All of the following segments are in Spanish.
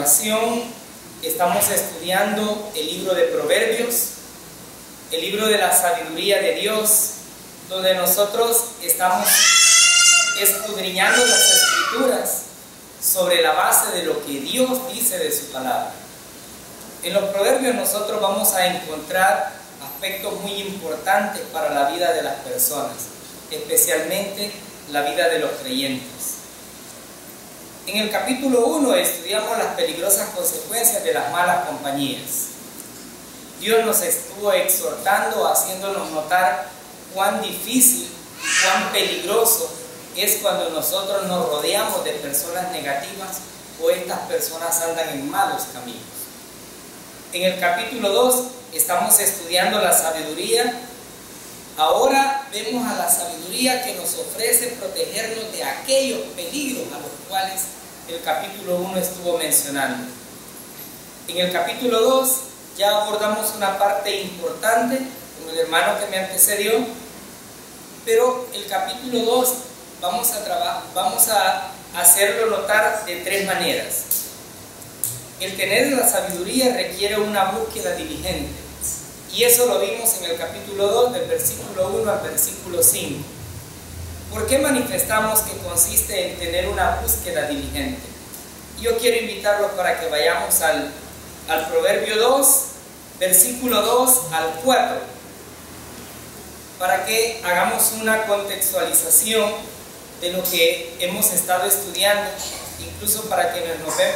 ocasión estamos estudiando el libro de Proverbios, el libro de la sabiduría de Dios, donde nosotros estamos escudriñando las Escrituras sobre la base de lo que Dios dice de su palabra. En los Proverbios nosotros vamos a encontrar aspectos muy importantes para la vida de las personas, especialmente la vida de los creyentes. En el capítulo 1 estudiamos las peligrosas consecuencias de las malas compañías. Dios nos estuvo exhortando, haciéndonos notar cuán difícil y cuán peligroso es cuando nosotros nos rodeamos de personas negativas o estas personas andan en malos caminos. En el capítulo 2 estamos estudiando la sabiduría. Ahora vemos a la sabiduría que nos ofrece protegernos de aquellos peligros a los cuales el capítulo 1 estuvo mencionando. En el capítulo 2 ya abordamos una parte importante con el hermano que me antecedió, pero el capítulo 2 vamos a hacerlo notar de tres maneras. El tener la sabiduría requiere una búsqueda diligente, y eso lo vimos en el capítulo 2, del versículo 1 al versículo 5. ¿Por qué manifestamos que consiste en tener una búsqueda diligente? Yo quiero invitarlos para que vayamos al Proverbio 2, versículo 2 al 4, para que hagamos una contextualización de lo que hemos estado estudiando, incluso para quienes nos ven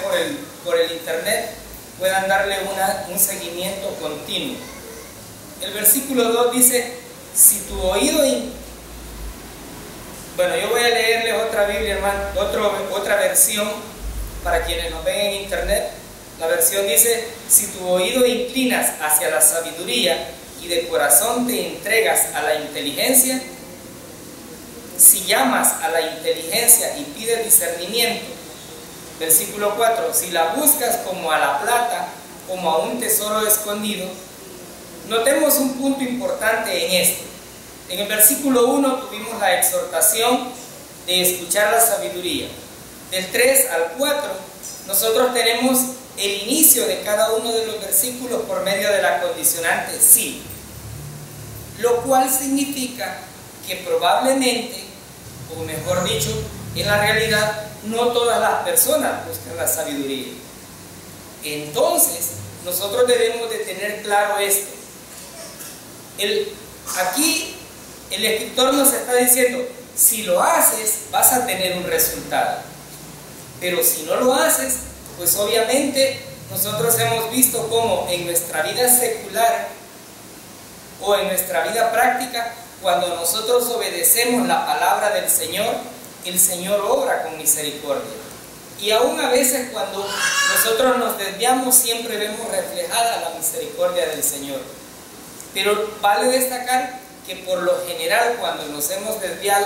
por el internet puedan darle un seguimiento continuo. El versículo 2 dice: si tu oído... Bueno, yo voy a leerles otra Biblia, hermano, otra versión para quienes nos ven en internet. La versión dice: si tu oído inclinas hacia la sabiduría y de corazón te entregas a la inteligencia, si llamas a la inteligencia y pides discernimiento. Versículo 4, si la buscas como a la plata, como a un tesoro escondido. Notemos un punto importante en esto. En el versículo 1 tuvimos la exhortación de escuchar la sabiduría. Del 3 al 4 nosotros tenemos el inicio de cada uno de los versículos por medio de la condicionante sí, lo cual significa que probablemente, o mejor dicho, en la realidad, no todas las personas buscan la sabiduría. Entonces, nosotros debemos de tener claro esto. Aquí el escritor nos está diciendo: si lo haces, vas a tener un resultado. Pero si no lo haces, pues obviamente nosotros hemos visto cómo en nuestra vida secular o en nuestra vida práctica, cuando nosotros obedecemos la palabra del Señor, el Señor obra con misericordia. Y aún a veces cuando nosotros nos desviamos, siempre vemos reflejada la misericordia del Señor. Pero vale destacar que por lo general, cuando nos hemos desviado,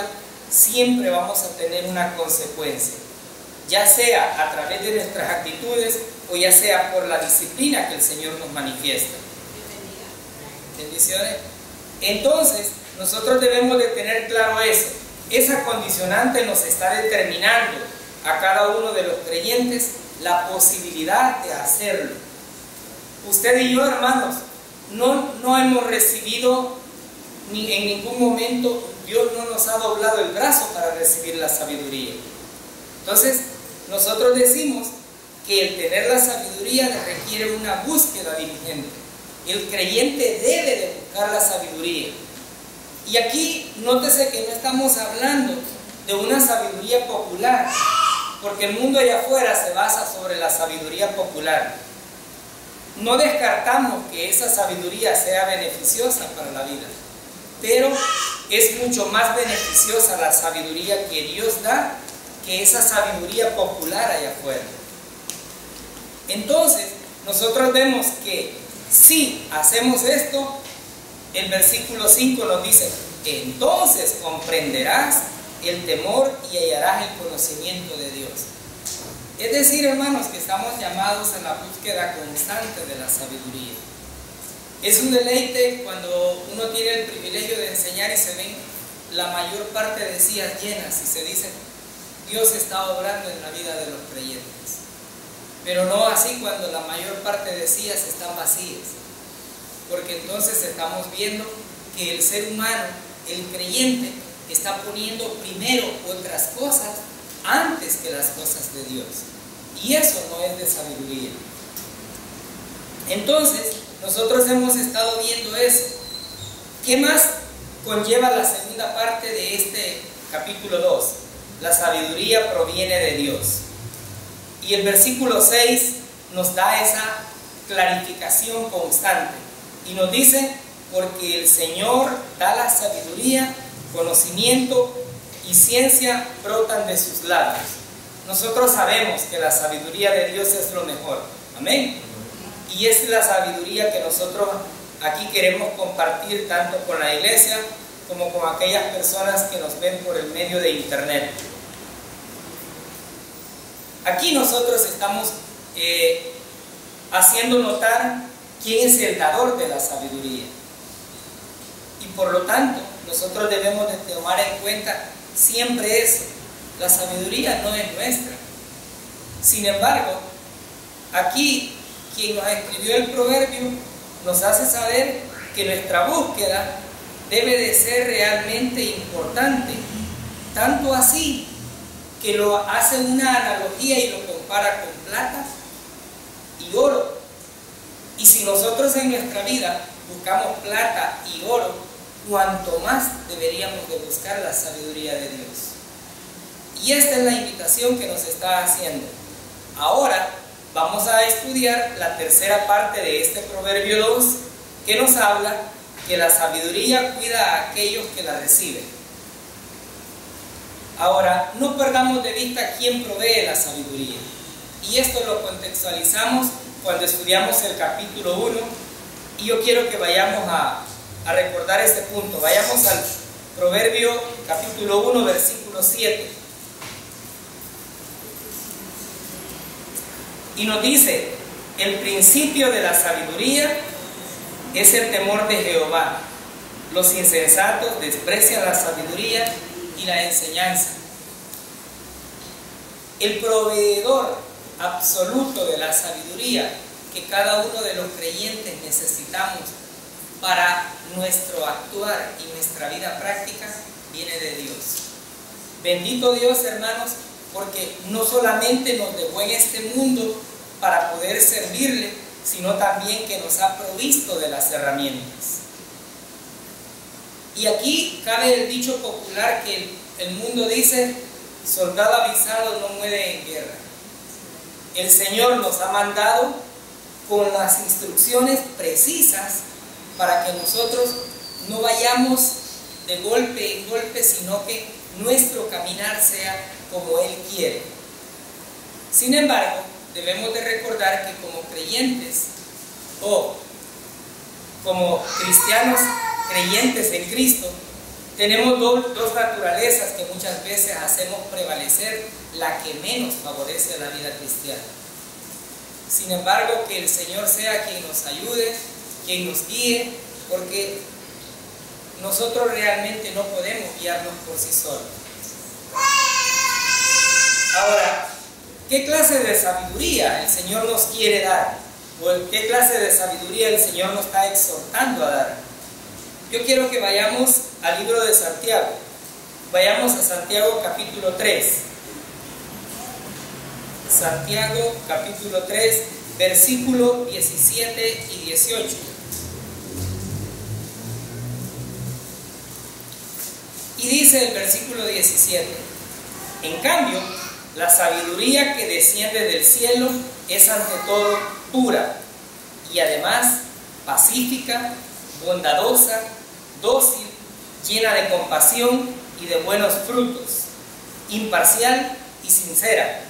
siempre vamos a tener una consecuencia, ya sea a través de nuestras actitudes o ya sea por la disciplina que el Señor nos manifiesta. Bendiciones. Entonces, nosotros debemos de tener claro eso. Esa condicionante nos está determinando a cada uno de los creyentes la posibilidad de hacerlo. Usted y yo, hermanos, no hemos recibido en ningún momento, Dios no nos ha doblado el brazo para recibir la sabiduría. Entonces, nosotros decimos que el tener la sabiduría requiere una búsqueda diligente. El creyente debe de buscar la sabiduría. Y aquí, nótese que no estamos hablando de una sabiduría popular, porque el mundo allá afuera se basa sobre la sabiduría popular. No descartamos que esa sabiduría sea beneficiosa para la vida, pero es mucho más beneficiosa la sabiduría que Dios da que esa sabiduría popular allá afuera. Entonces, nosotros vemos que si hacemos esto, el versículo 5 nos dice: entonces comprenderás el temor y hallarás el conocimiento de Dios. Es decir, hermanos, que estamos llamados a la búsqueda constante de la sabiduría. Es un deleite cuando uno tiene el privilegio de enseñar y se ven la mayor parte de sillas llenas y se dice: Dios está obrando en la vida de los creyentes. pero no así cuando la mayor parte de sillas están vacías, porque entonces estamos viendo que el ser humano, el creyente, está poniendo primero otras cosas antes que las cosas de Dios, y eso no es de sabiduría. Entonces, nosotros hemos estado viendo eso. ¿Qué más conlleva la segunda parte de este capítulo 2? La sabiduría proviene de Dios. Y el versículo 6 nos da esa clarificación constante. Y nos dice, porque el Señor da la sabiduría, conocimiento y ciencia brotan de sus labios. Nosotros sabemos que la sabiduría de Dios es lo mejor. Amén. Y es la sabiduría que nosotros aquí queremos compartir tanto con la iglesia como con aquellas personas que nos ven por el medio de internet. Aquí nosotros estamos haciendo notar quién es el dador de la sabiduría. Y por lo tanto, nosotros debemos de tomar en cuenta siempre eso. La sabiduría no es nuestra. Sin embargo, aquí quien nos escribió el proverbio nos hace saber que nuestra búsqueda debe de ser realmente importante, tanto así que lo hace una analogía y lo compara con plata y oro. Y si nosotros en nuestra vida buscamos plata y oro, cuanto más deberíamos de buscar la sabiduría de Dios. Y esta es la invitación que nos está haciendo. Ahora vamos a estudiar la tercera parte de este proverbio 2, que nos habla que la sabiduría cuida a aquellos que la reciben. Ahora, no perdamos de vista quién provee la sabiduría. Y esto lo contextualizamos cuando estudiamos el capítulo 1. Y yo quiero que vayamos a recordar este punto. Vayamos al proverbio capítulo 1, versículo 7. Y nos dice, el principio de la sabiduría es el temor de Jehová. Los insensatos desprecian la sabiduría y la enseñanza. El proveedor absoluto de la sabiduría que cada uno de los creyentes necesitamos para nuestro actuar y nuestra vida práctica viene de Dios. Bendito Dios, hermanos, porque no solamente nos dejó en este mundo para poder servirle, sino también que nos ha provisto de las herramientas. Y aquí cabe el dicho popular que el mundo dice, soldado avisado no muere en guerra. El Señor nos ha mandado con las instrucciones precisas para que nosotros no vayamos de golpe en golpe, sino que nuestro caminar sea como Él quiere. Sin embargo, debemos de recordar que como creyentes o como cristianos creyentes en Cristo, tenemos dos naturalezas que muchas veces hacemos prevalecer la que menos favorece la vida cristiana. Sin embargo, que el Señor sea quien nos ayude, quien nos guíe, porque nosotros realmente no podemos guiarnos por sí solos. Ahora, ¿qué clase de sabiduría el Señor nos quiere dar? ¿O qué clase de sabiduría el Señor nos está exhortando a dar? Yo quiero que vayamos al libro de Santiago. Vayamos a Santiago capítulo 3. Santiago capítulo 3, versículo 17 y 18. Y dice el versículo 17: en cambio, la sabiduría que desciende del cielo es ante todo pura y además pacífica, bondadosa, dócil, llena de compasión y de buenos frutos, imparcial y sincera.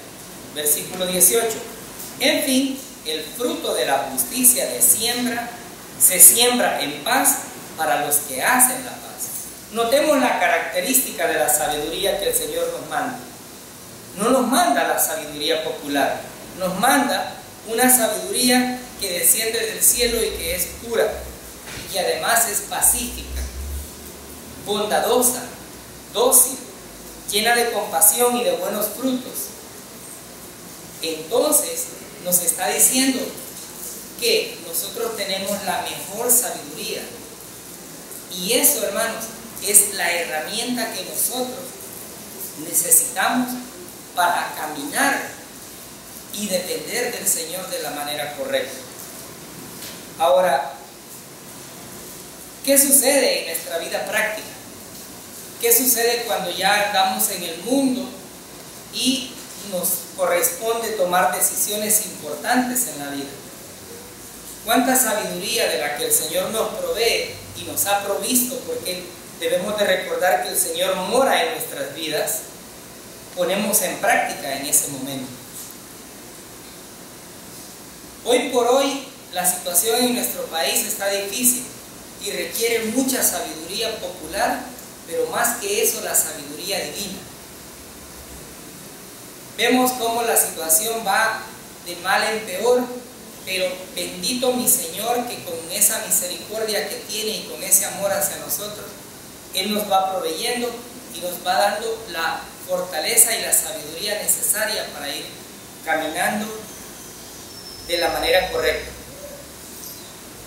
Versículo 18. En fin, el fruto de la justicia se siembra en paz para los que hacen la paz. Notemos la característica de la sabiduría que el Señor nos manda. No nos manda la sabiduría popular, nos manda una sabiduría que desciende del cielo y que es pura y que además es pacífica, bondadosa, dócil, llena de compasión y de buenos frutos. Entonces, nos está diciendo que nosotros tenemos la mejor sabiduría. Y eso, hermanos, es la herramienta que nosotros necesitamos para caminar y depender del Señor de la manera correcta. Ahora, ¿qué sucede en nuestra vida práctica? ¿Qué sucede cuando ya andamos en el mundo y nos corresponde tomar decisiones importantes en la vida? ¿Cuánta sabiduría de la que el Señor nos provee y nos ha provisto? Porque debemos de recordar que el Señor mora en nuestras vidas, ponemos en práctica en ese momento. Hoy por hoy la situación en nuestro país está difícil y requiere mucha sabiduría popular, pero más que eso, la sabiduría divina. Vemos cómo la situación va de mal en peor, pero bendito mi Señor, que con esa misericordia que tiene y con ese amor hacia nosotros, Él nos va proveyendo y nos va dando la fortaleza y la sabiduría necesaria para ir caminando de la manera correcta.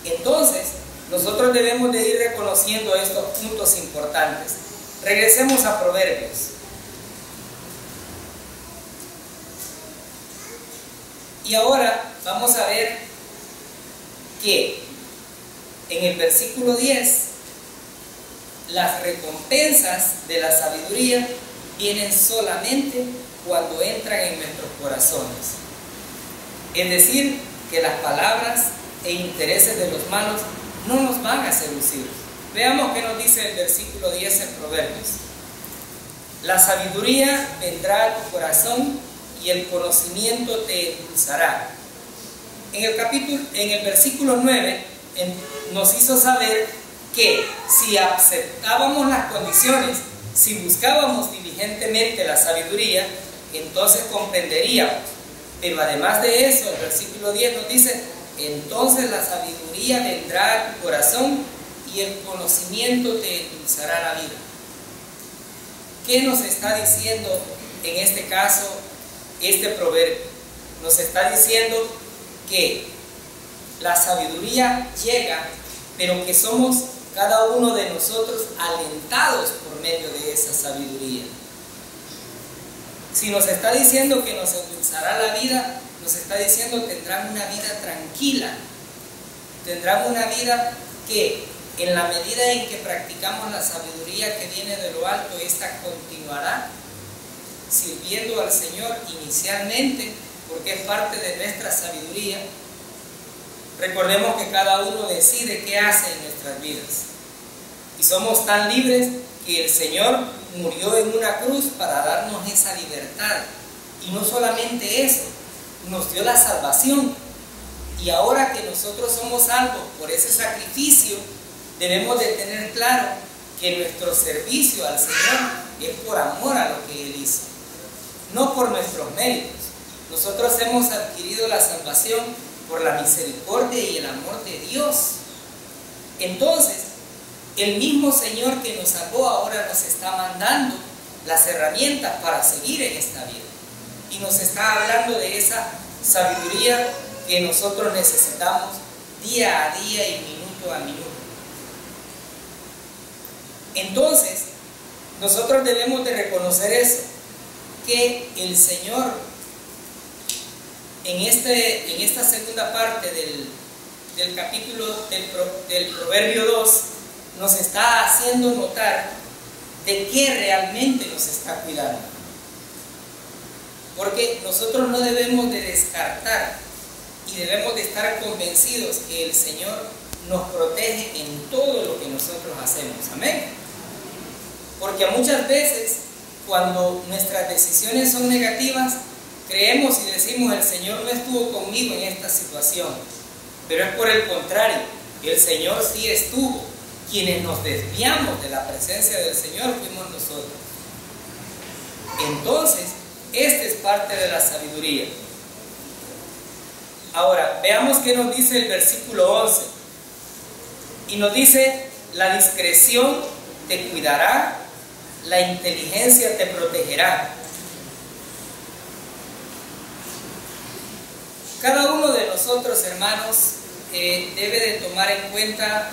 Entonces, nosotros debemos de ir reconociendo estos puntos importantes. Regresemos a Proverbios. Y ahora vamos a ver que en el versículo 10, las recompensas de la sabiduría vienen solamente cuando entran en nuestros corazones. Es decir, que las palabras e intereses de los malos no nos van a seducir. Veamos qué nos dice el versículo 10 en Proverbios. La sabiduría vendrá a tu corazón y el conocimiento te endulzará. En el versículo 9 nos hizo saber que si aceptábamos las condiciones, si buscábamos diligentemente la sabiduría, entonces comprenderíamos. Pero además de eso, el versículo 10 nos dice: entonces la sabiduría vendrá a tu corazón y el conocimiento te endulzará la vida. ¿Qué nos está diciendo en este caso este proverbio? Nos está diciendo que la sabiduría llega, pero que somos cada uno de nosotros alentados por medio de esa sabiduría. Si nos está diciendo que nos endulzará la vida, nos está diciendo tendrán una vida tranquila, tendrán una vida que en la medida en que practicamos la sabiduría que viene de lo alto, esta continuará sirviendo al Señor inicialmente, porque es parte de nuestra sabiduría. Recordemos que cada uno decide qué hace en nuestras vidas. Y somos tan libres que el Señor murió en una cruz para darnos esa libertad. Y no solamente eso, nos dio la salvación. Y ahora que nosotros somos salvos por ese sacrificio, debemos de tener claro que nuestro servicio al Señor es por amor a lo que Él hizo, no por nuestros méritos. Nosotros hemos adquirido la salvación por la misericordia y el amor de Dios. Entonces, el mismo Señor que nos salvó ahora nos está mandando las herramientas para seguir en esta vida. Y nos está hablando de esa sabiduría que nosotros necesitamos día a día y minuto a minuto. Entonces, nosotros debemos de reconocer eso, que el Señor en esta segunda parte del capítulo del Proverbio 2 nos está haciendo notar de qué realmente nos está cuidando. Porque nosotros no debemos de descartar y debemos de estar convencidos que el Señor nos protege en todo lo que nosotros hacemos. Amén. Porque muchas veces, cuando nuestras decisiones son negativas, creemos y decimos: el Señor no estuvo conmigo en esta situación. Pero es por el contrario, el Señor sí estuvo. Quienes nos desviamos de la presencia del Señor fuimos nosotros. Entonces, esta es parte de la sabiduría. Ahora, veamos qué nos dice el versículo 11. Y nos dice: la discreción te cuidará, la inteligencia te protegerá. Cada uno de nosotros, hermanos, debe de tomar en cuenta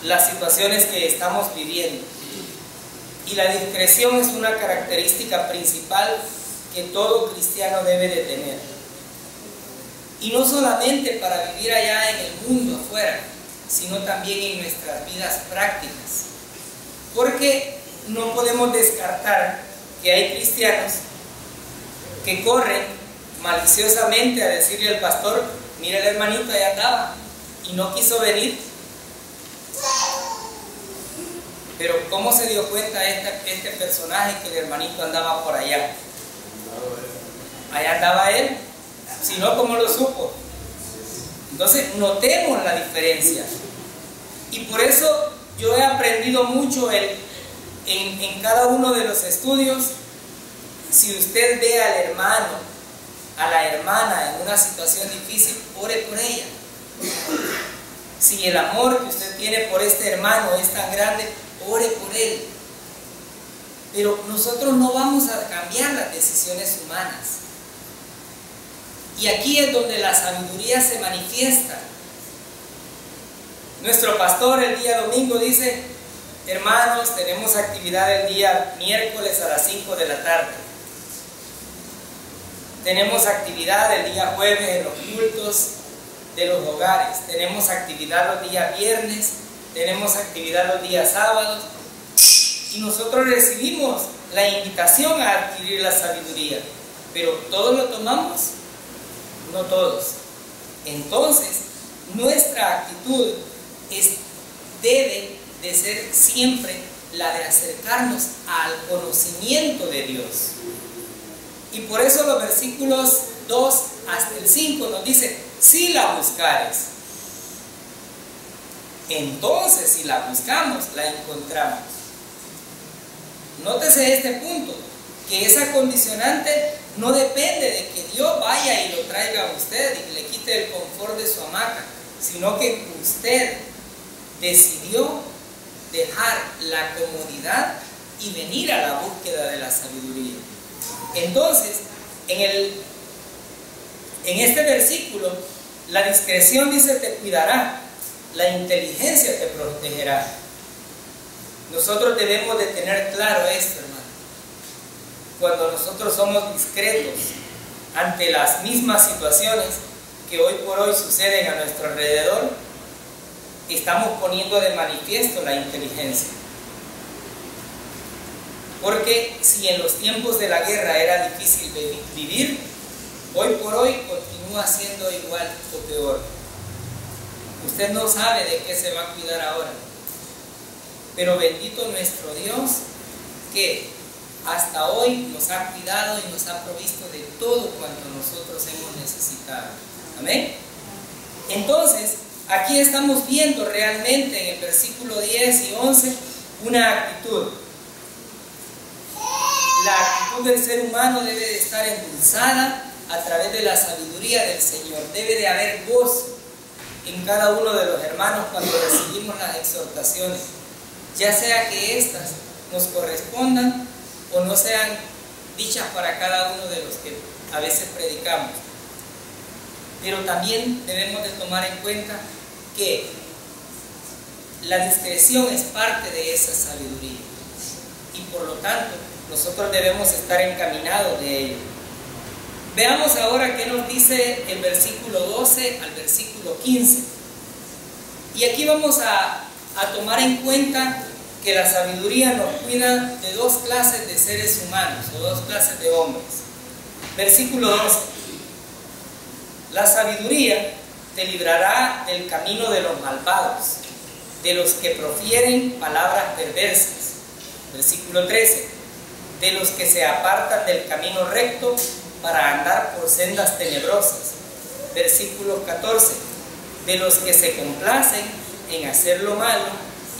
las situaciones que estamos viviendo. Y la discreción es una característica principal que todo cristiano debe de tener. Y no solamente para vivir allá en el mundo afuera, sino también en nuestras vidas prácticas. Porque no podemos descartar que hay cristianos que corren maliciosamente a decirle al pastor: mira, el hermanito allá andaba y no quiso venir. Pero ¿cómo se dio cuenta este personaje que el hermanito andaba por allá? Allá andaba él. Si no, ¿cómo lo supo? Entonces, notemos la diferencia. Y por eso yo he aprendido mucho en cada uno de los estudios. Si usted ve al hermano, a la hermana en una situación difícil, ore por ella. Si el amor que usted tiene por este hermano es tan grande, ore por él. Pero nosotros no vamos a cambiar las decisiones humanas. Y aquí es donde la sabiduría se manifiesta. Nuestro pastor el día domingo dice: hermanos, tenemos actividad el día miércoles a las 5 de la tarde. Tenemos actividad el día jueves en los cultos de los hogares. Tenemos actividad los días viernes. Tenemos actividad los días sábados. Y nosotros recibimos la invitación a adquirir la sabiduría. Pero ¿todos lo tomamos? No todos. Entonces, nuestra actitud debe de ser siempre la de acercarnos al conocimiento de Dios. Y por eso los versículos 2 hasta el 5 nos dice: si la buscares. Entonces, si la buscamos, la encontramos. Nótese este punto, que esa condicionante no depende de que Dios vaya y lo traiga a usted y le quite el confort de su hamaca, sino que usted decidió dejar la comodidad y venir a la búsqueda de la sabiduría. Entonces, en este versículo, la discreción dice: te cuidará, la inteligencia te protegerá. Nosotros debemos de tener claro esto, hermano. Cuando nosotros somos discretos ante las mismas situaciones que hoy por hoy suceden a nuestro alrededor, estamos poniendo de manifiesto la inteligencia. Porque si en los tiempos de la guerra era difícil vivir, hoy por hoy continúa siendo igual o peor. Usted no sabe de qué se va a cuidar ahora. Pero bendito nuestro Dios, que hasta hoy nos ha cuidado y nos ha provisto de todo cuanto nosotros hemos necesitado. Amén. Entonces, aquí estamos viendo realmente en el versículo 10 y 11 una actitud. La actitud del ser humano debe de estar endulzada a través de la sabiduría del Señor. Debe de haber gozo en cada uno de los hermanos cuando recibimos las exhortaciones, ya sea que éstas nos correspondan o no sean dichas para cada uno de los que a veces predicamos. Pero también debemos de tomar en cuenta que la discreción es parte de esa sabiduría y por lo tanto nosotros debemos estar encaminados de ello. Veamos ahora qué nos dice el versículo 12 al versículo 15. Y aquí vamos a tomar en cuenta que la sabiduría nos cuida de dos clases de seres humanos o dos clases de hombres. Versículo 12. La sabiduría te librará del camino de los malvados, de los que profieren palabras perversas. Versículo 13. De los que se apartan del camino recto para andar por sendas tenebrosas. Versículo 14. De los que se complacen en hacer lo malo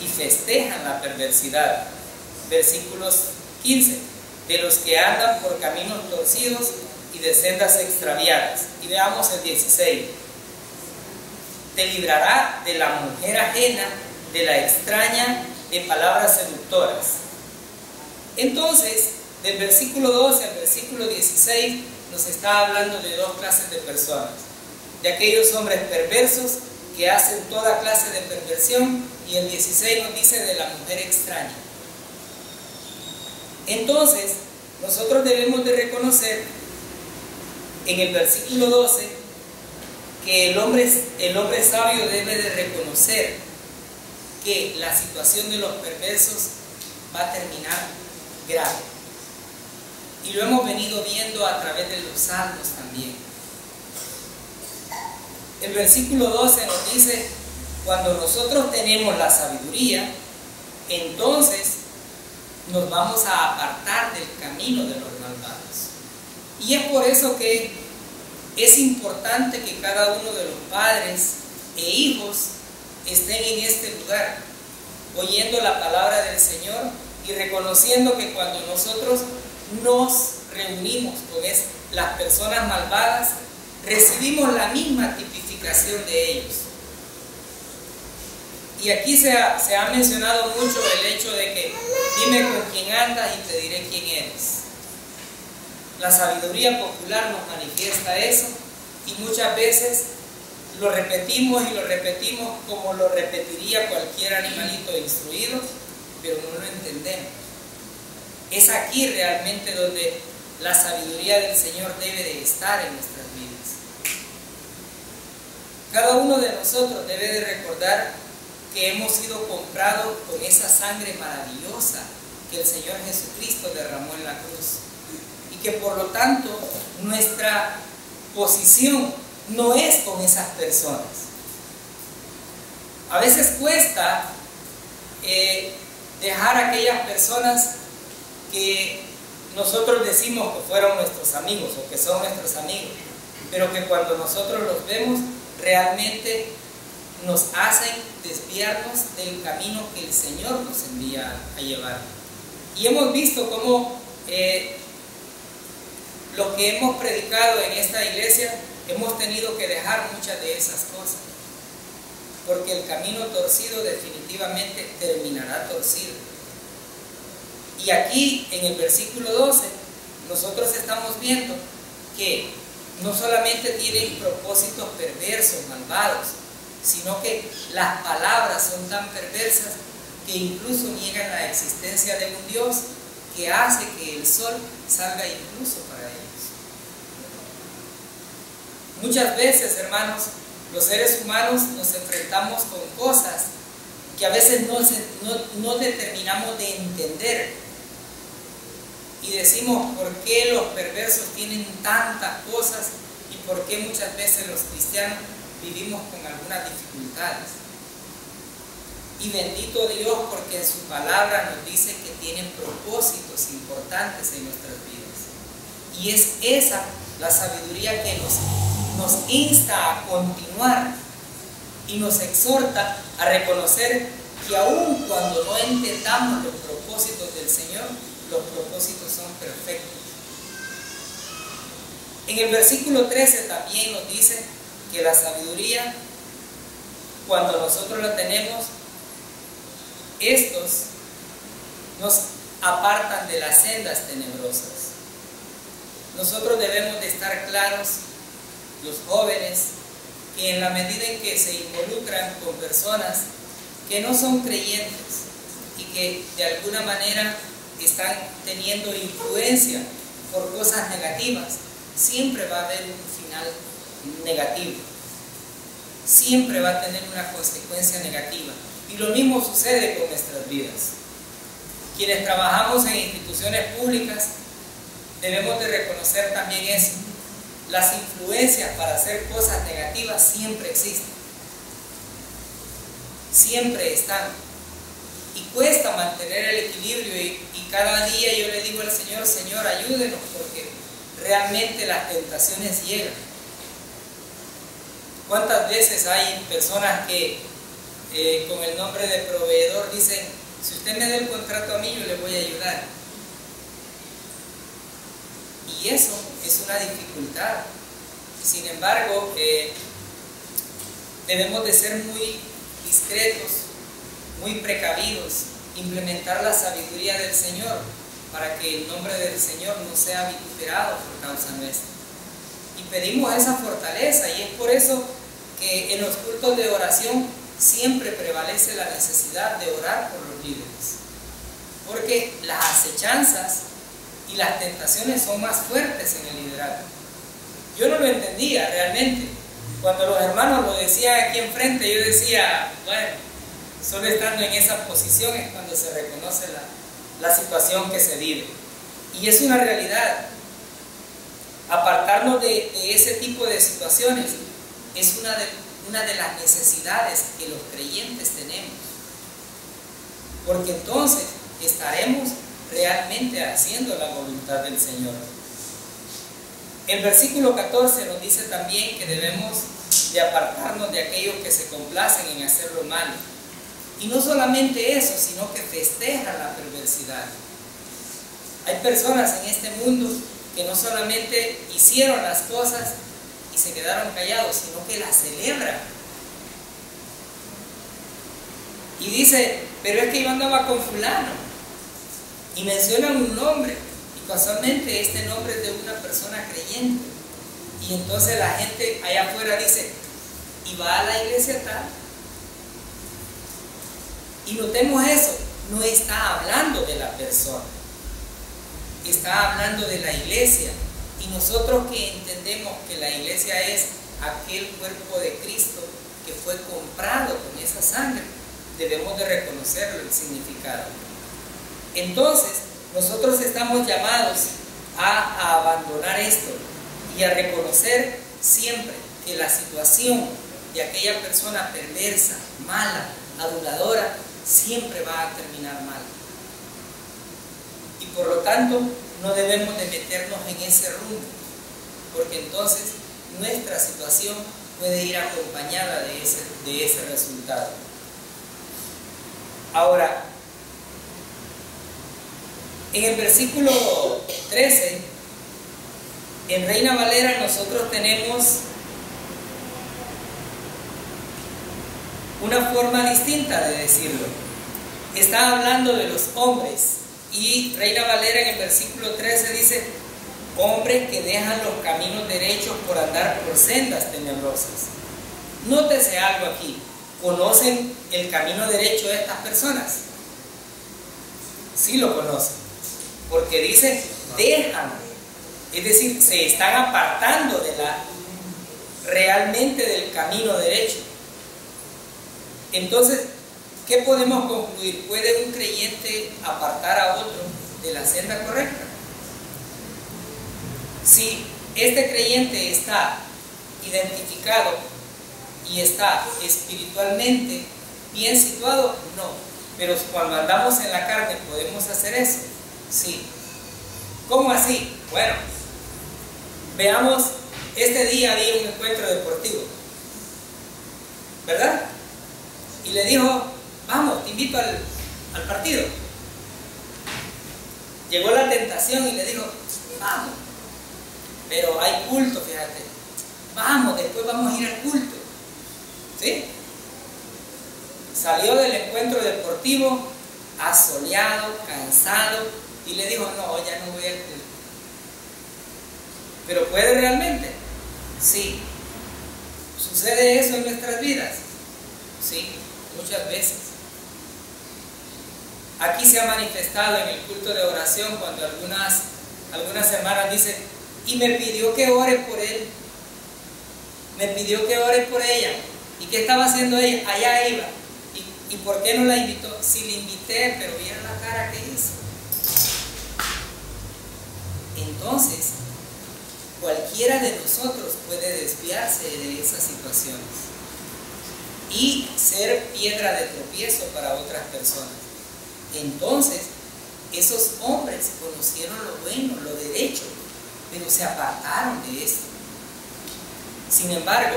y festejan la perversidad. Versículos 15. De los que andan por caminos torcidos y de sendas extraviadas. Y veamos el 16. Te librará de la mujer ajena, de la extraña, de palabras seductoras. Entonces, Del versículo 12 al versículo 16 nos está hablando de dos clases de personas. De aquellos hombres perversos que hacen toda clase de perversión, y el 16 nos dice de la mujer extraña. Entonces, nosotros debemos de reconocer en el versículo 12 que el hombre sabio debe de reconocer que la situación de los perversos va a terminar grave. Y lo hemos venido viendo a través de los salmos también. El versículo 12 nos dice: cuando nosotros tenemos la sabiduría, entonces nos vamos a apartar del camino de los malvados. Y es por eso que es importante que cada uno de los padres e hijos estén en este lugar, oyendo la palabra del Señor y reconociendo que cuando nosotros nos reunimos con las personas malvadas, recibimos la misma tipificación de ellos. Y aquí se ha mencionado mucho el hecho de que dime con quién andas y te diré quién eres. La sabiduría popular nos manifiesta eso, y muchas veces lo repetimos y lo repetimos como lo repetiría cualquier animalito instruido, pero no lo entendemos. Es aquí realmente donde la sabiduría del Señor debe de estar en nuestras vidas. Cada uno de nosotros debe de recordar que hemos sido comprados con esa sangre maravillosa que el Señor Jesucristo derramó en la cruz, y que por lo tanto nuestra posición no es con esas personas. A veces cuesta dejar a aquellas personas que nosotros decimos que fueron nuestros amigos o que son nuestros amigos, pero que cuando nosotros los vemos realmente nos hacen desviarnos del camino que el Señor nos envía a llevar. Y hemos visto cómo lo que hemos predicado en esta iglesia, hemos tenido que dejar muchas de esas cosas, porque el camino torcido definitivamente terminará torcido. Y aquí en el versículo 12 nosotros estamos viendo que no solamente tienen propósitos perversos, malvados, sino que las palabras son tan perversas que incluso niegan la existencia de un Dios que hace que el sol salga incluso para ellos. Muchas veces, hermanos, los seres humanos nos enfrentamos con cosas que a veces no terminamos de entender, y decimos: ¿por qué los perversos tienen tantas cosas y por qué muchas veces los cristianos vivimos con algunas dificultades? Y bendito Dios, porque en su palabra nos dice que tienen propósitos importantes en nuestras vidas, y es esa la sabiduría que nos insta a continuar y nos exhorta a reconocer que aun cuando no entendamos los propósitos del Señor, los propósitos son perfectos. En el versículo 13 también nos dice que la sabiduría, cuando nosotros la tenemos, estos nos apartan de las sendas tenebrosas. Nosotros debemos de estar claros, los jóvenes, que en la medida en que se involucran con personas que no son creyentes y que de alguna manera están teniendo influencia por cosas negativas, siempre va a haber un final negativo, siempre va a tener una consecuencia negativa. Y lo mismo sucede con nuestras vidas. Quienes trabajamos en instituciones públicas debemos de reconocer también eso. Las influencias para hacer cosas negativas siempre existen, siempre están, y cuesta mantener el equilibrio, y cada día yo le digo al Señor: Señor, ayúdenos, porque realmente las tentaciones llegan. ¿Cuántas veces hay personas que con el nombre de proveedor dicen: si usted me da el contrato a mí, yo le voy a ayudar? Y eso es una dificultad. Sin embargo, debemos de ser muy discretos, muy precavidos, implementar la sabiduría del Señor, para que el nombre del Señor no sea vituperado por causa nuestra. Y pedimos esa fortaleza, y es por eso que en los cultos de oración siempre prevalece la necesidad de orar por los líderes, porque las acechanzas y las tentaciones son más fuertes en el liderazgo. Yo no lo entendía realmente. Cuando los hermanos lo decían aquí enfrente, yo decía, bueno, solo estando en esa posición es cuando se reconoce la situación que se vive. Y es una realidad. Apartarnos de ese tipo de situaciones es una de las necesidades que los creyentes tenemos. Porque entonces estaremos realmente haciendo la voluntad del Señor. El versículo 14 nos dice también que debemos de apartarnos de aquellos que se complacen en hacer lo malo. Y no solamente eso, sino que festejan la perversidad. Hay personas en este mundo que no solamente hicieron las cosas y se quedaron callados, sino que las celebran. Y dice, pero es que yo andaba con fulano. Y mencionan un nombre. Y casualmente este nombre es de una persona creyente. Y entonces la gente allá afuera dice, ¿y va a la iglesia tal? Y notemos eso, no está hablando de la persona, está hablando de la iglesia. Y nosotros que entendemos que la iglesia es aquel cuerpo de Cristo que fue comprado con esa sangre, debemos de reconocerlo, el significado. Entonces, nosotros estamos llamados a abandonar esto y a reconocer siempre que la situación de aquella persona perversa, mala, aduladora, siempre va a terminar mal. Y por lo tanto, no debemos de meternos en ese rumbo, porque entonces nuestra situación puede ir acompañada de ese resultado. Ahora, en el versículo 13, en Reina Valera nosotros tenemos una forma distinta de decirlo. Está hablando de los hombres, y Reina Valera en el versículo 13 dice, hombres que dejan los caminos derechos por andar por sendas tenebrosas. Nótese algo aquí. ¿Conocen el camino derecho de estas personas? Sí lo conocen, porque dice dejan, es decir, se están apartando realmente del camino derecho. Entonces, ¿qué podemos concluir? ¿Puede un creyente apartar a otro de la senda correcta? Si este creyente está identificado y está espiritualmente bien situado, no. Pero cuando andamos en la carne, ¿podemos hacer eso? Sí. ¿Cómo así? Bueno, veamos, este día había un encuentro deportivo, ¿verdad? Y le dijo, vamos, te invito al partido. Llegó la tentación y le dijo, vamos, pero hay culto, fíjate. Vamos, después vamos a ir al culto. ¿Sí? Salió del encuentro deportivo asoleado, cansado, y le dijo, no, ya no voy al culto. ¿Pero puede realmente? Sí. ¿Sucede eso en nuestras vidas? Sí, muchas veces. Aquí se ha manifestado en el culto de oración cuando algunas hermanas dicen, y me pidió que ore por él, me pidió que ore por ella. ¿Y qué estaba haciendo ella? Allá iba. ¿Y por qué no la invitó? Sí, la invité, pero vieron la cara que hizo. Entonces, cualquiera de nosotros puede desviarse de esas situaciones y ser piedra de tropiezo para otras personas. Entonces, esos hombres conocieron lo bueno, lo derecho, pero se apartaron de esto. Sin embargo,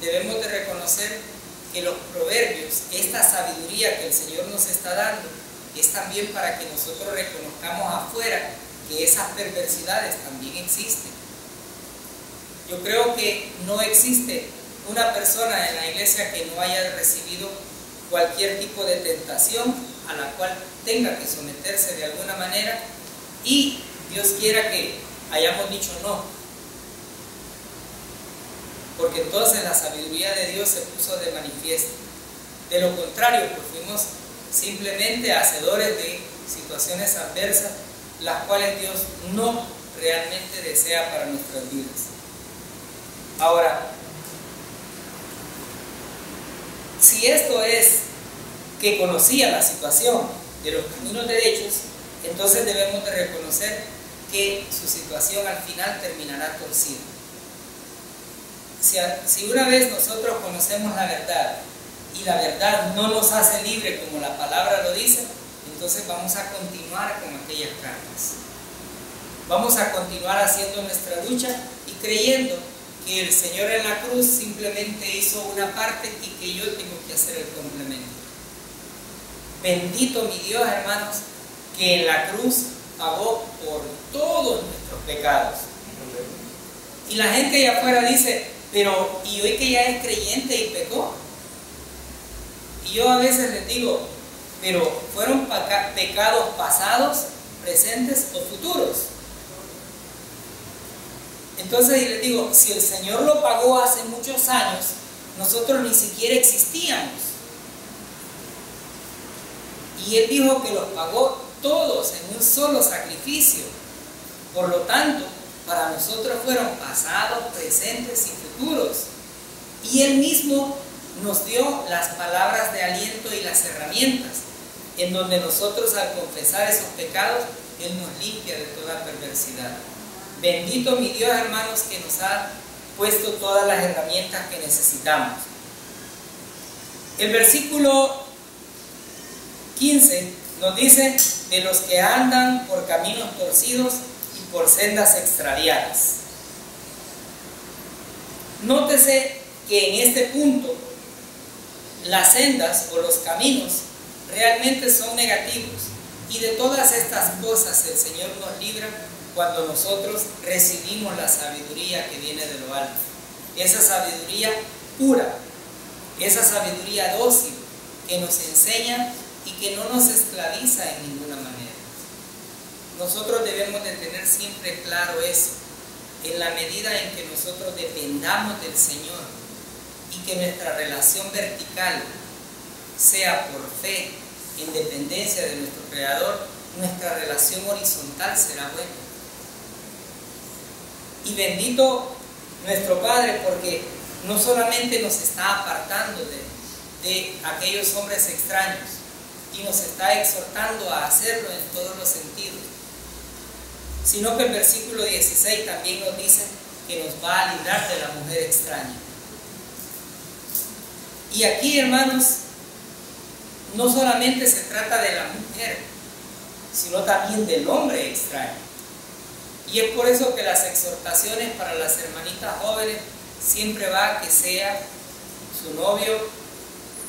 debemos de reconocer que los proverbios, esta sabiduría que el Señor nos está dando, es también para que nosotros reconozcamos afuera que esas perversidades también existen. Yo creo que no existe una persona en la iglesia que no haya recibido cualquier tipo de tentación a la cual tenga que someterse de alguna manera Y Dios quiera que hayamos dicho no, porque entonces la sabiduría de Dios se puso de manifiesto. De lo contrario, pues fuimos simplemente hacedores de situaciones adversas, las cuales Dios no realmente desea para nuestras vidas. Ahora, si esto es que conocía la situación de los caminos derechos, entonces debemos de reconocer que su situación al final terminará torcida. Si una vez nosotros conocemos la verdad y la verdad no nos hace libre como la palabra lo dice, entonces vamos a continuar con aquellas cargas. Vamos a continuar haciendo nuestra lucha y creyendo que el Señor en la cruz simplemente hizo una parte y que yo tengo que hacer el complemento. Bendito mi Dios, hermanos, que en la cruz pagó por todos nuestros pecados. Y la gente allá afuera dice, pero ¿y hoy que ya es creyente y pecó? Y yo a veces les digo, pero ¿fueron pecados pasados, presentes o futuros? Entonces les digo, si el Señor lo pagó hace muchos años, nosotros ni siquiera existíamos. Y Él dijo que los pagó todos en un solo sacrificio. Por lo tanto, para nosotros fueron pasados, presentes y futuros. Y Él mismo nos dio las palabras de aliento y las herramientas, en donde nosotros al confesar esos pecados, Él nos limpia de toda perversidad. Bendito mi Dios, hermanos, que nos ha puesto todas las herramientas que necesitamos. El versículo 15 nos dice, de los que andan por caminos torcidos y por sendas extraviadas. Nótese que en este punto las sendas o los caminos realmente son negativos, y de todas estas cosas el Señor nos libra cuando nosotros recibimos la sabiduría que viene de lo alto, esa sabiduría pura, esa sabiduría dócil que nos enseña y que no nos esclaviza en ninguna manera. Nosotros debemos de tener siempre claro eso, en la medida en que nosotros dependamos del Señor y que nuestra relación vertical sea por fe, en dependencia de nuestro Creador, nuestra relación horizontal será buena. Y bendito nuestro Padre, porque no solamente nos está apartando de aquellos hombres extraños, y nos está exhortando a hacerlo en todos los sentidos, sino que el versículo 16 también nos dice que nos va a librar de la mujer extraña. Y aquí, hermanos, no solamente se trata de la mujer, sino también del hombre extraño. Y es por eso que las exhortaciones para las hermanitas jóvenes siempre va a que sea su novio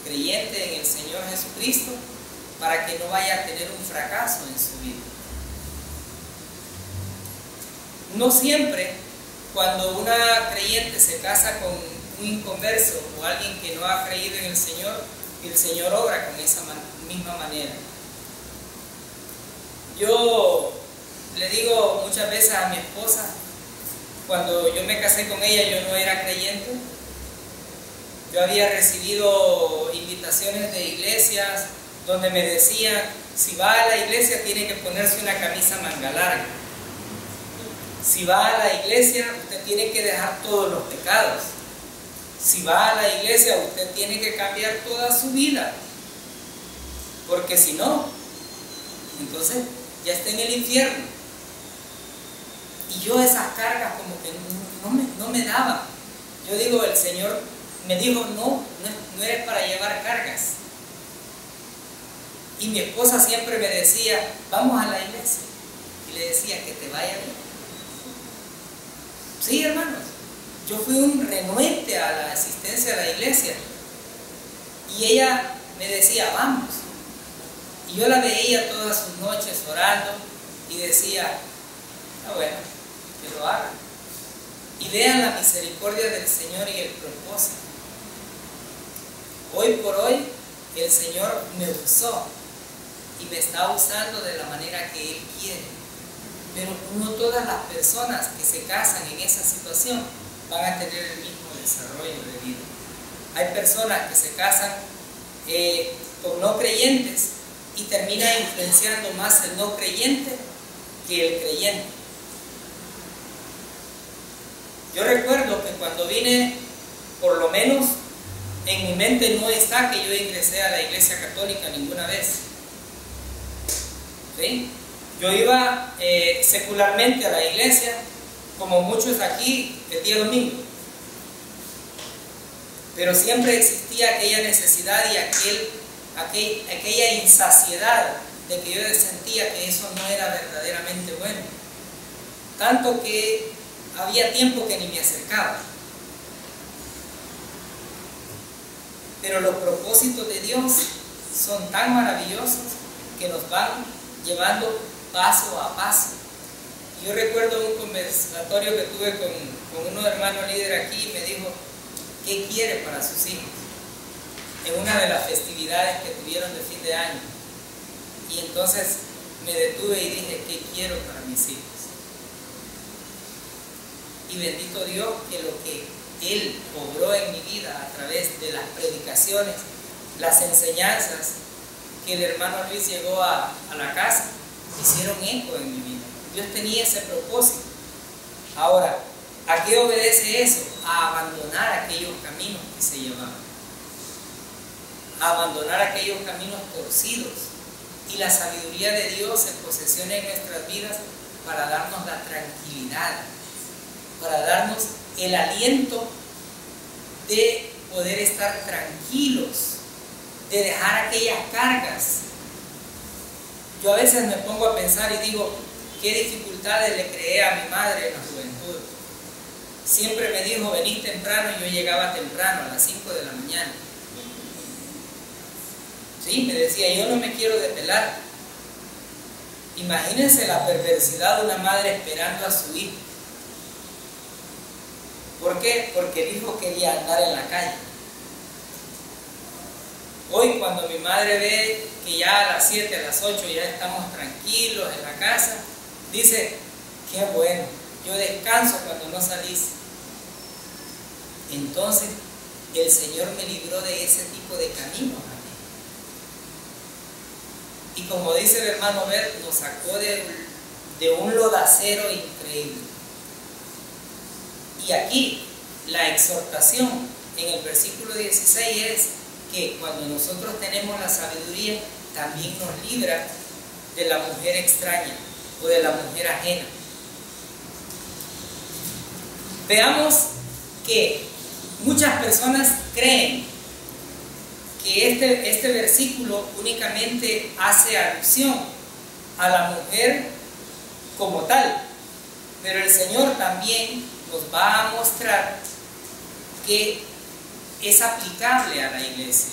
creyente en el Señor Jesucristo, para que no vaya a tener un fracaso en su vida. No siempre cuando una creyente se casa con un inconverso o alguien que no ha creído en el Señor obra con esa misma manera. Yo le digo muchas veces a mi esposa, cuando yo me casé con ella yo no era creyente, yo había recibido invitaciones de iglesias donde me decían, si va a la iglesia tiene que ponerse una camisa manga larga, si va a la iglesia usted tiene que dejar todos los pecados, si va a la iglesia usted tiene que cambiar toda su vida, porque si no, entonces ya está en el infierno. Y yo esas cargas como que no me daban. Yo digo, el Señor me dijo, no eres para llevar cargas. Y mi esposa siempre me decía, vamos a la iglesia. Y le decía, que te vaya bien. Sí, hermanos, yo fui un renuente a la asistencia a la iglesia. Y ella me decía, vamos. Y yo la veía todas sus noches orando y decía, bueno, que lo hagan. Y vean la misericordia del Señor y el propósito. Hoy por hoy el Señor me usó y me está usando de la manera que Él quiere. pero no todas las personas que se casan en esa situación van a tener el mismo desarrollo de vida. Hay personas que se casan con no creyentes y termina influenciando más el no creyente que el creyente. Yo recuerdo que cuando vine, por lo menos en mi mente no está que yo ingresé a la iglesia católica ninguna vez. ¿Sí? Yo iba secularmente a la iglesia, como muchos aquí, el día domingo. Pero siempre existía aquella necesidad y aquella insaciedad de que yo sentía que eso no era verdaderamente bueno. Tanto que había tiempo que ni me acercaba. Pero los propósitos de Dios son tan maravillosos que nos van llevando paso a paso. Yo recuerdo un conversatorio que tuve con unos hermanos líderes aquí y me dijo, ¿qué quiere para sus hijos? En una de las festividades que tuvieron de fin de año. Y entonces me detuve y dije, ¿qué quiero para mis hijos? Y bendito Dios que lo que Él obró en mi vida a través de las predicaciones, las enseñanzas que el hermano Luis llegó a la casa, hicieron eco en mi vida. Dios tenía ese propósito. Ahora, ¿a qué obedece eso? A abandonar aquellos caminos que se llevaban. A abandonar aquellos caminos torcidos. Y la sabiduría de Dios se posesiona en nuestras vidas para darnos la tranquilidad, para darnos el aliento de poder estar tranquilos, de dejar aquellas cargas. Yo a veces me pongo a pensar y digo, qué dificultades le creé a mi madre en la juventud. Siempre me dijo, venís temprano, y yo llegaba temprano, a las 5 de la mañana. Sí, me decía, yo no me quiero depelar. Imagínense la perversidad de una madre esperando a su hijo. ¿Por qué? Porque el hijo quería andar en la calle. Hoy cuando mi madre ve que ya a las 7, a las 8 ya estamos tranquilos en la casa, dice, qué bueno, yo descanso cuando no salís. Entonces el Señor me libró de ese tipo de caminos. Y como dice el hermano Bert, nos sacó de un lodacero increíble. Y aquí la exhortación en el versículo 16 es que cuando nosotros tenemos la sabiduría, también nos libra de la mujer extraña o de la mujer ajena. Veamos que muchas personas creen que este versículo únicamente hace alusión a la mujer como tal, pero el Señor también nos va a mostrar que es aplicable a la iglesia.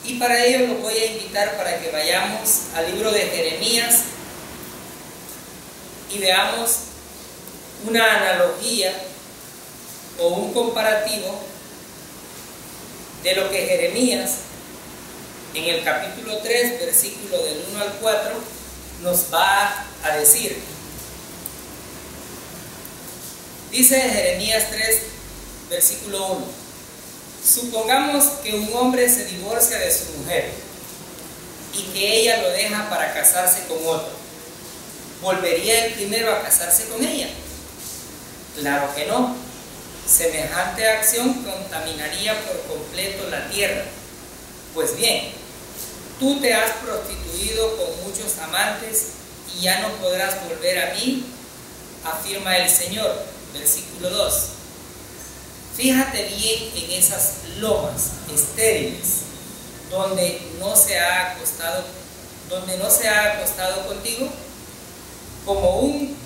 Y para ello los voy a invitar para que vayamos al libro de Jeremías y veamos una analogía o un comparativo de lo que Jeremías en el capítulo 3, versículo del 1 al 4 nos va a decir. Dice Jeremías 3, versículo 1. Supongamos que un hombre se divorcia de su mujer y que ella lo deja para casarse con otro. ¿Volvería el primero a casarse con ella? Claro que no. Semejante acción contaminaría por completo la tierra. Pues bien, tú te has prostituido con muchos amantes y ya no podrás volver a mí, afirma el Señor. Versículo 2. Fíjate bien en esas lomas estériles donde no se ha acostado contigo. Como un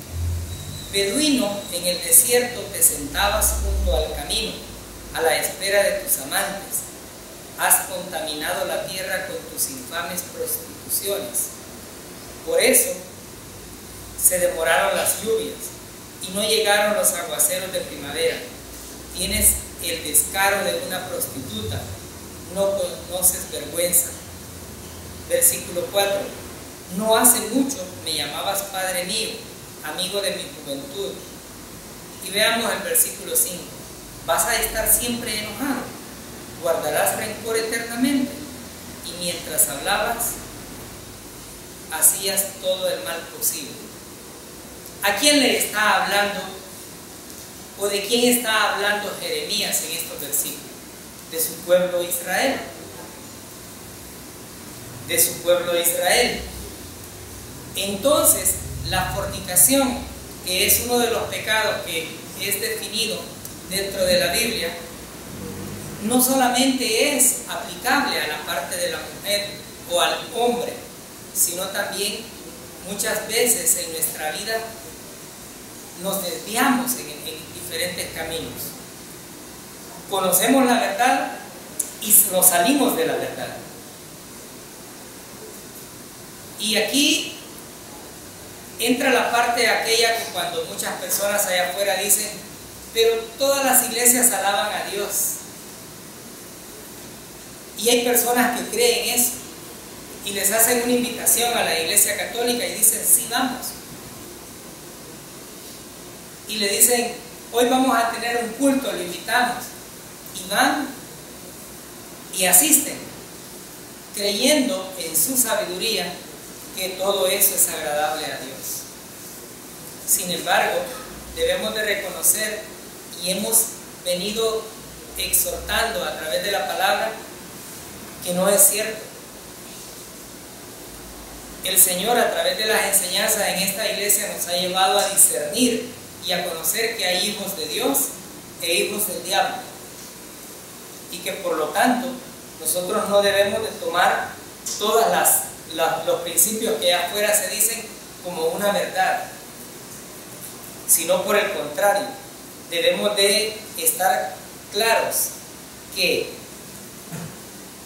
beduino en el desierto te sentabas junto al camino a la espera de tus amantes. Has contaminado la tierra con tus infames prostituciones. Por eso se demoraron las lluvias y no llegaron los aguaceros de primavera. Tienes el descaro de una prostituta, no conoces vergüenza. Versículo 4. No hace mucho me llamabas Padre mío, amigo de mi juventud. Y veamos el versículo 5. ¿Vas a estar siempre enojado? ¿Guardarás rencor eternamente? Y mientras hablabas, hacías todo el mal posible. ¿A quién le está hablando? ¿O de quién está hablando Jeremías en estos versículos? De su pueblo Israel. De su pueblo Israel. Entonces, la fornicación, que es uno de los pecados que es definido dentro de la Biblia, no solamente es aplicable a la parte de la mujer o al hombre, sino también muchas veces en nuestra vida nos desviamos en diferentes caminos. Conocemos la verdad y nos salimos de la verdad. Y aquí entra la parte aquella que cuando muchas personas allá afuera dicen, pero todas las iglesias alaban a Dios. Y hay personas que creen eso y les hacen una invitación a la iglesia católica y dicen, sí, vamos. Y le dicen, hoy vamos a tener un culto, lo invitamos. Y van y asisten, creyendo en su sabiduría que todo eso es agradable a Dios. Sin embargo, debemos de reconocer, y hemos venido exhortando a través de la palabra, que no es cierto. El Señor, a través de las enseñanzas en esta iglesia, nos ha llevado a discernir y a conocer que hay hijos de Dios e hijos del diablo, y que por lo tanto nosotros no debemos de tomar todos los principios que allá afuera se dicen como una verdad, sino por el contrario, debemos de estar claros que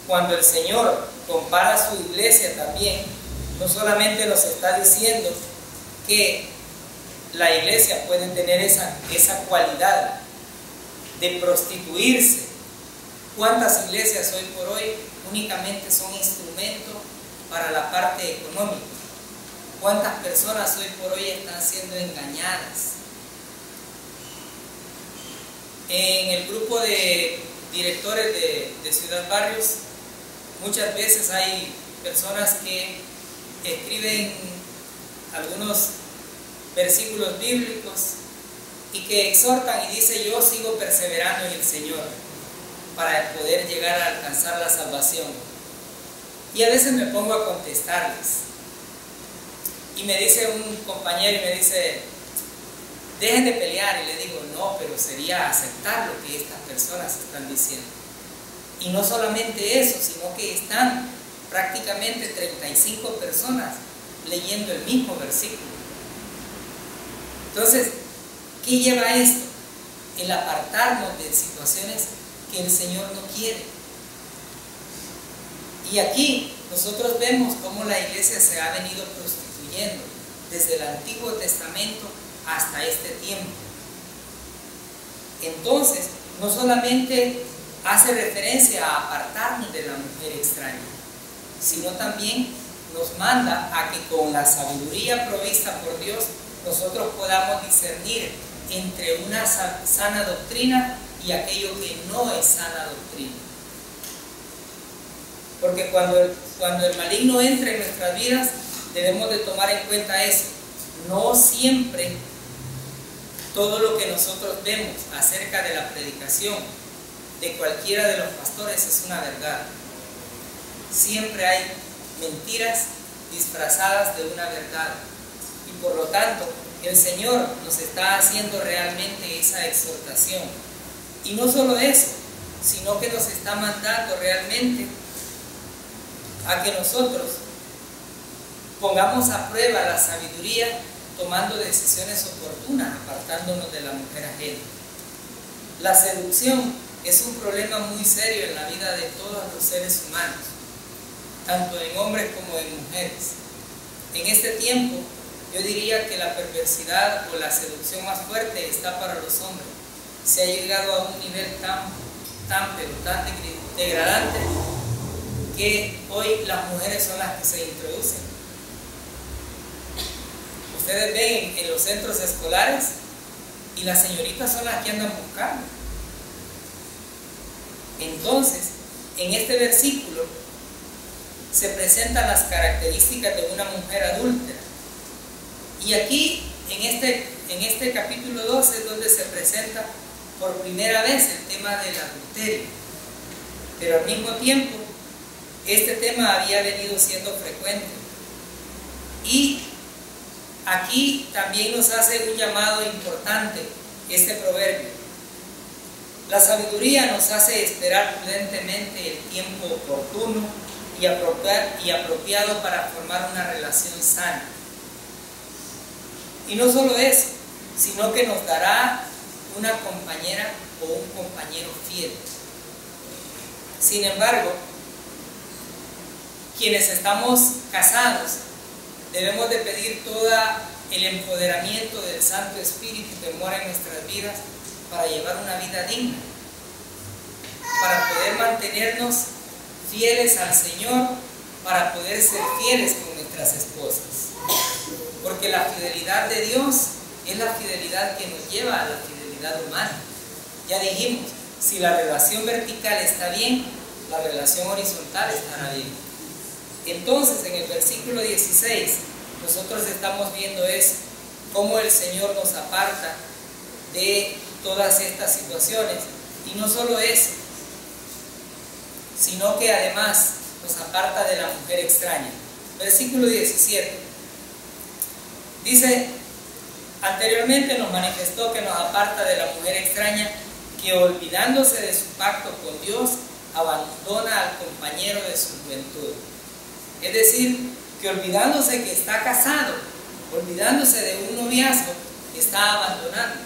cuando el Señor compara su iglesia también, no solamente nos está diciendo que la iglesia puede tener esa cualidad de prostituirse. ¿Cuántas iglesias hoy por hoy únicamente son instrumentos para la parte económica? ¿Cuántas personas hoy por hoy están siendo engañadas? En el grupo de directores de Ciudad Barrios, muchas veces hay personas que escriben algunos versículos bíblicos y que exhortan y dice, yo sigo perseverando en el Señor para poder llegar a alcanzar la salvación. Y a veces me pongo a contestarles y me dice un compañero y me dice, dejen de pelear, y le digo, no, pero sería aceptar lo que estas personas están diciendo. Y no solamente eso, sino que están prácticamente 35 personas leyendo el mismo versículo. Entonces, ¿qué lleva esto? El apartarnos de situaciones que el Señor no quiere. Y aquí nosotros vemos cómo la iglesia se ha venido prostituyendo desde el Antiguo Testamento hasta este tiempo. Entonces, no solamente hace referencia a apartarnos de la mujer extraña, sino también nos manda a que con la sabiduría provista por Dios nosotros podamos discernir entre una sana doctrina y aquello que no es sana doctrina. Porque cuando el maligno entra en nuestras vidas, debemos de tomar en cuenta eso. No siempre todo lo que nosotros vemos acerca de la predicación de cualquiera de los pastores es una verdad. Siempre hay mentiras disfrazadas de una verdad. Y por lo tanto, el Señor nos está haciendo realmente esa exhortación. Y no solo eso, sino que nos está mandando realmente a que nosotros pongamos a prueba la sabiduría tomando decisiones oportunas, apartándonos de la mujer ajena. La seducción es un problema muy serio en la vida de todos los seres humanos, tanto en hombres como en mujeres. En este tiempo, yo diría que la perversidad o la seducción más fuerte está para los hombres. Se ha llegado a un nivel tan degradante que hoy las mujeres son las que se introducen. ustedes ven en los centros escolares, y las señoritas son las que andan buscando. Entonces, en este versículo se presentan las características de una mujer adúltera. Y aquí, en este capítulo 12, es donde se presenta por primera vez el tema del adulterio. Pero al mismo tiempo, este tema había venido siendo frecuente. Y aquí también nos hace un llamado importante este proverbio. La sabiduría nos hace esperar prudentemente el tiempo oportuno y apropiado para formar una relación sana. Y no solo eso, sino que nos dará una compañera o un compañero fiel. Sin embargo, quienes estamos casados debemos de pedir todo el empoderamiento del Santo Espíritu que mora en nuestras vidas para llevar una vida digna, para poder mantenernos fieles al Señor, para poder ser fieles con nuestras esposas. Porque la fidelidad de Dios es la fidelidad que nos lleva a la fidelidad humana. Ya dijimos, si la relación vertical está bien, la relación horizontal estará bien. Entonces, en el versículo 16, nosotros estamos viendo cómo el Señor nos aparta de todas estas situaciones. Y no solo eso, sino que además nos aparta de la mujer extraña. Versículo 17. Dice, anteriormente nos manifestó que nos aparta de la mujer extraña que olvidándose de su pacto con Dios, abandona al compañero de su juventud. Es decir, que olvidándose que está casado, olvidándose de un noviazgo, está abandonando.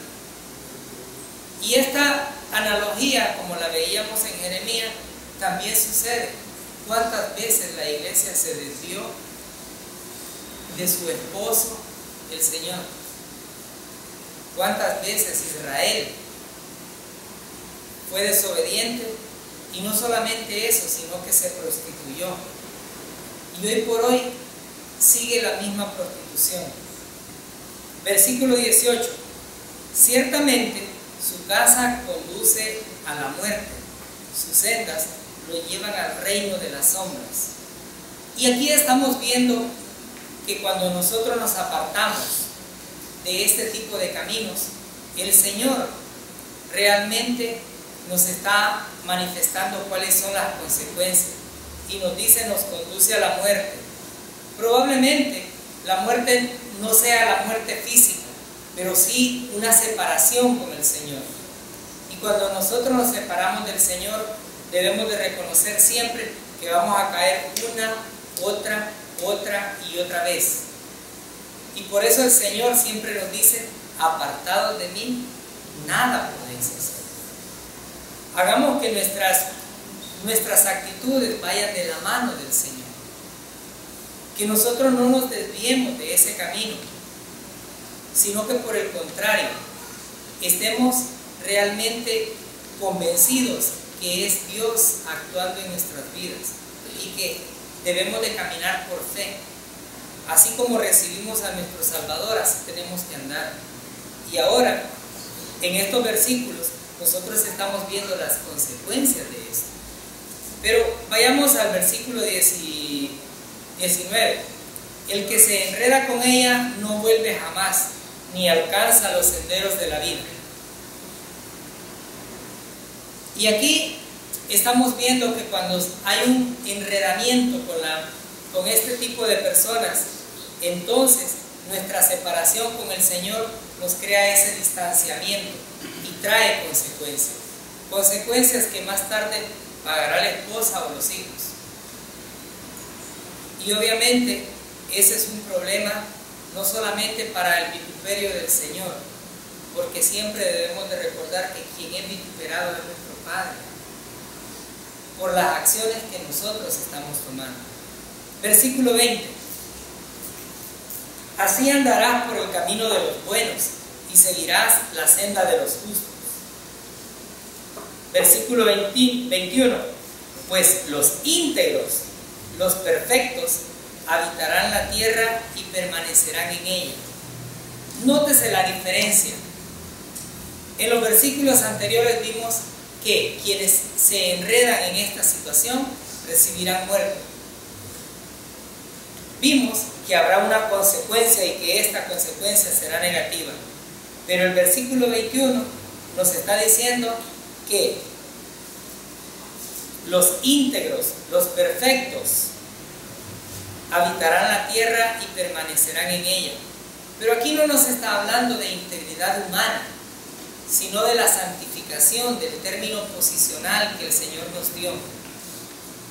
Y esta analogía, como la veíamos en Jeremías, también sucede. ¿Cuántas veces la iglesia se desvió de su esposo, el Señor? ¿Cuántas veces Israel fue desobediente? Y no solamente eso, sino que se prostituyó. Y hoy por hoy sigue la misma prostitución. Versículo 18. Ciertamente su casa conduce a la muerte, sus sendas lo llevan al reino de las sombras. Y aquí estamos viendo que cuando nosotros nos apartamos de este tipo de caminos, el Señor realmente nos está manifestando cuáles son las consecuencias y nos dice, nos conduce a la muerte. Probablemente la muerte no sea la muerte física, pero sí una separación con el Señor. Y cuando nosotros nos separamos del Señor, debemos de reconocer siempre que vamos a caer una, otra y otra vez. Y por eso el Señor siempre nos dice, apartados de mí, nada podéis hacer. Hagamos que nuestras actitudes vayan de la mano del Señor. Que nosotros no nos desviemos de ese camino, sino que por el contrario, estemos realmente convencidos que es Dios actuando en nuestras vidas y que debemos de caminar por fe. Así como recibimos a nuestro Salvador, así tenemos que andar. Y ahora, en estos versículos, nosotros estamos viendo las consecuencias de esto. Pero vayamos al versículo 19. El que se enreda con ella no vuelve jamás, ni alcanza los senderos de la vida. Y aquí estamos viendo que cuando hay un enredamiento con este tipo de personas, entonces nuestra separación con el Señor nos crea ese distanciamiento y trae consecuencias. Consecuencias que más tarde pagará la esposa o los hijos. Y obviamente ese es un problema no solamente para el vituperio del Señor, porque siempre debemos de recordar que quien es vituperado es nuestro Padre, por las acciones que nosotros estamos tomando. Versículo 20. Así andarás por el camino de los buenos y seguirás la senda de los justos. Versículo 21. Pues los íntegros, los perfectos, habitarán la tierra y permanecerán en ella. Nótese la diferencia. En los versículos anteriores vimos que quienes se enredan en esta situación recibirán muerte. Vimos que habrá una consecuencia y que esta consecuencia será negativa. Pero el versículo 21 nos está diciendo que los íntegros, los perfectos, habitarán la tierra y permanecerán en ella. Pero aquí no nos está hablando de integridad humana, sino de la santificación, del término posicional que el Señor nos dio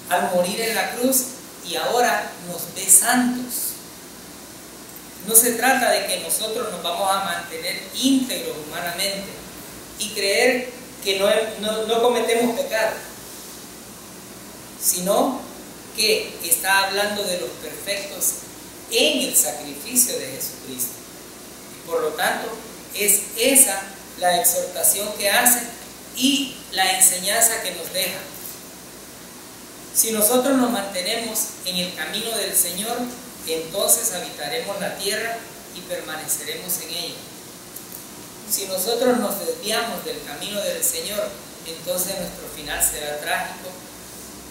al morir en la cruz, y ahora nos ve santos. No se trata de que nosotros nos vamos a mantener íntegros humanamente y creer que no cometemos pecado, sino que está hablando de los perfectos en el sacrificio de Jesucristo. Y por lo tanto, es esa la exhortación que hace y la enseñanza que nos deja. Si nosotros nos mantenemos en el camino del Señor, entonces habitaremos la tierra y permaneceremos en ella. Si nosotros nos desviamos del camino del Señor, entonces nuestro final será trágico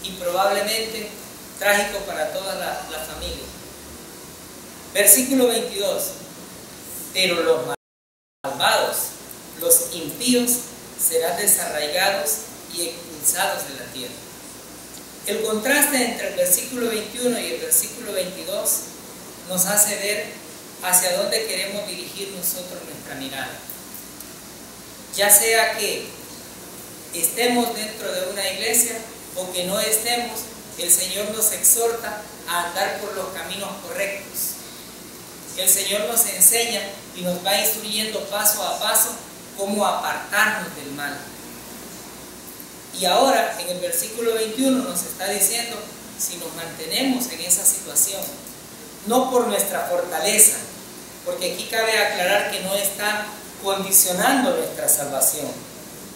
y probablemente trágico para toda la familia. Versículo 22. Pero los malvados, los impíos, serán desarraigados y expulsados de la tierra. El contraste entre el versículo 21 y el versículo 22 nos hace ver hacia dónde queremos dirigir nosotros nuestra mirada. Ya sea que estemos dentro de una iglesia o que no estemos, el Señor nos exhorta a andar por los caminos correctos. El Señor nos enseña y nos va instruyendo paso a paso cómo apartarnos del mal. Y ahora en el versículo 21 nos está diciendo, si nos mantenemos en esa situación, no por nuestra fortaleza, porque aquí cabe aclarar que no está condicionando nuestra salvación,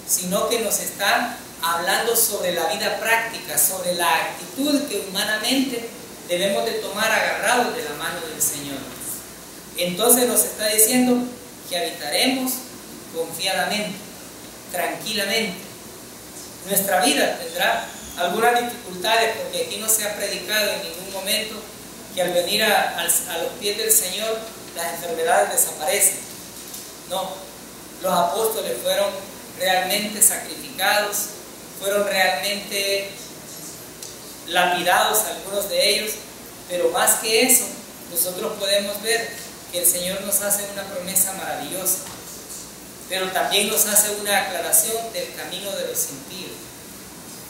sino que nos está hablando sobre la vida práctica, sobre la actitud que humanamente debemos de tomar agarrados de la mano del Señor. Entonces nos está diciendo que habitaremos confiadamente, tranquilamente. Nuestra vida tendrá algunas dificultades, porque aquí no se ha predicado en ningún momento que al venir a los pies del Señor las enfermedades desaparecen. No, los apóstoles fueron realmente sacrificados, fueron realmente lapidados algunos de ellos, pero más que eso, nosotros podemos ver que el Señor nos hace una promesa maravillosa, pero también nos hace una aclaración del camino de los impíos.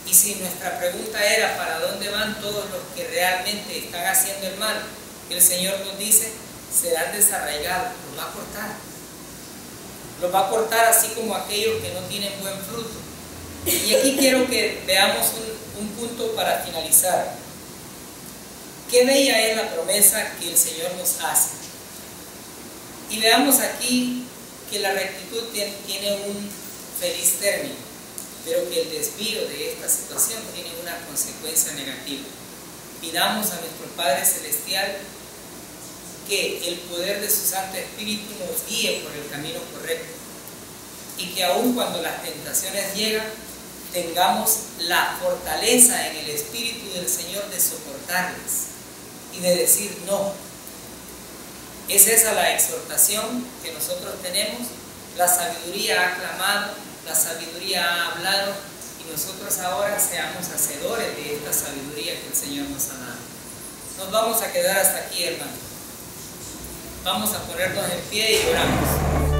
Y si nuestra pregunta era ¿para dónde van todos los que realmente están haciendo el mal?, el Señor nos dice, serán desarraigados, los va a cortar. Los va a cortar así como aquellos que no tienen buen fruto. Y aquí quiero que veamos un punto para finalizar. Qué bella es la promesa que el Señor nos hace. Y veamos aquí que la rectitud tiene un feliz término, pero que el desvío de esta situación tiene una consecuencia negativa. Pidamos a nuestro Padre Celestial que el poder de su Santo Espíritu nos guíe por el camino correcto, y que aun cuando las tentaciones llegan, tengamos la fortaleza en el Espíritu del Señor de soportarlas y de decir no. Es esa la exhortación que nosotros tenemos. La sabiduría ha clamado, la sabiduría ha hablado, y nosotros ahora seamos hacedores de esta sabiduría que el Señor nos ha dado. Nos vamos a quedar hasta aquí, hermanos. Vamos a ponernos en pie y oramos.